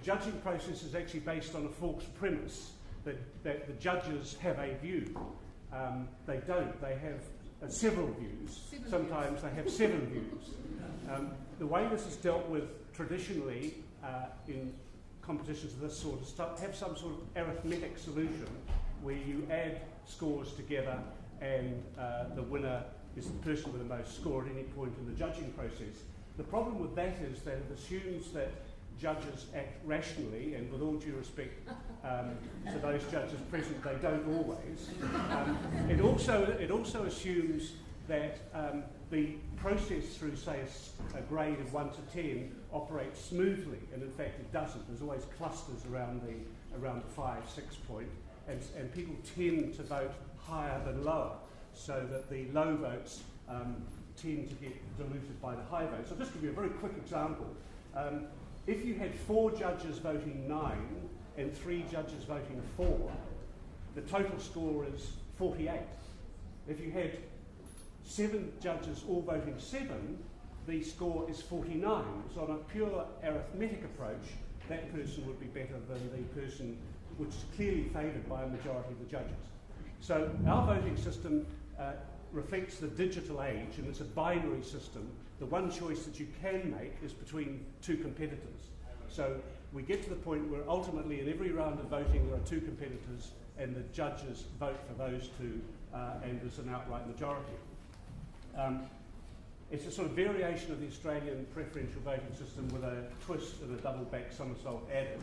judging process is actually based on a false premise that the judges have a view. They don't. They have several views. Sometimes they have 7 views. The way this is dealt with traditionally in competitions of this sort is to have some sort of arithmetic solution where you add scores together and the winner is the person with the most score at any point in the judging process. The problem with that is that it assumes that judges act rationally, and with all due respect to those judges present, they don't always. It also assumes that the process through, say, a grade of 1 to 10 operates smoothly, and in fact it doesn't. There's always clusters around the 5, 6 point, and people tend to vote higher than lower, so that the low votes tend to get diluted by the high votes. I'll just give you a very quick example. If you had 4 judges voting 9 and 3 judges voting 4, the total score is 48. If you had 7 judges all voting 7, the score is 49. So on a pure arithmetic approach, that person would be better than the person which is clearly favoured by a majority of the judges. So our voting system reflects the digital age, and it's a binary system. The one choice that you can make is between 2 competitors. So we get to the point where ultimately in every round of voting there are 2 competitors, and the judges vote for those 2, and there's an outright majority. It's a sort of variation of the Australian preferential voting system with a twist and a double back somersault added.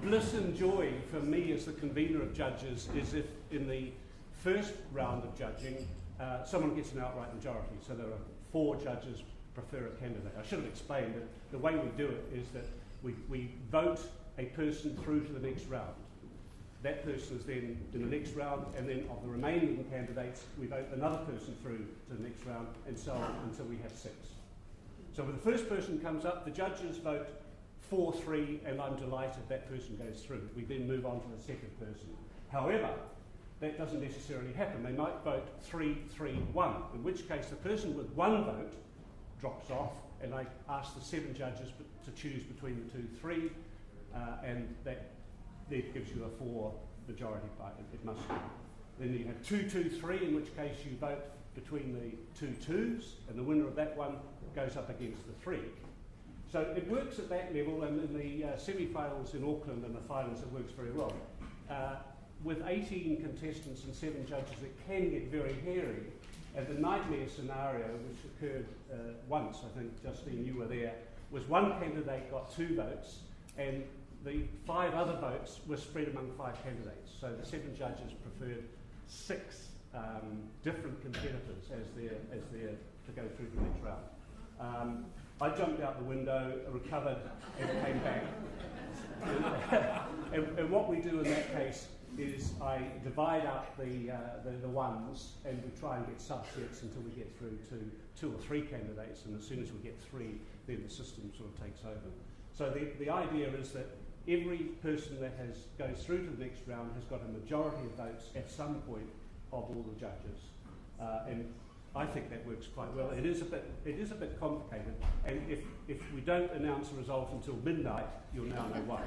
Bliss and joy for me as the convener of judges is if in the first round of judging someone gets an outright majority. So there are 4 judges prefer a candidate. I should have explained that the way we do it is that we vote a person through to the next round. That person is then in the next round, and then of the remaining candidates, we vote another person through to the next round, and so on until we have 6. So when the first person comes up, the judges vote 4-3, and I'm delighted that person goes through. We then move on to the second person. However, that doesn't necessarily happen. They might vote 3-3-1, in which case the person with 1 vote drops off, and I ask the 7 judges to choose between the 2, 3, and that gives you a 4 majority vote. It must be. Then you have 2-2-3, in which case you vote between the 2 2s, and the winner of that one goes up against the 3. So it works at that level, and in the semi-finals in Auckland and the finals it works very well. With 18 contestants and 7 judges, it can get very hairy. And the nightmare scenario, which occurred once, I think, Justine, you were there, was one candidate got 2 votes, and the 5 other votes were spread among 5 candidates. So the 7 judges preferred 6 different competitors as their to go through the next round. I jumped out the window, recovered, and came back. And what we do in that case is I divide up the ones, and we try and get subsets until we get through to 2 or 3 candidates, and as soon as we get 3, then the system sort of takes over. So the idea is that every person that goes through to the next round has got a majority of votes at some point of all the judges, and I think that works quite well. It is a bit complicated, and if we don't announce the result until midnight, you'll now know why.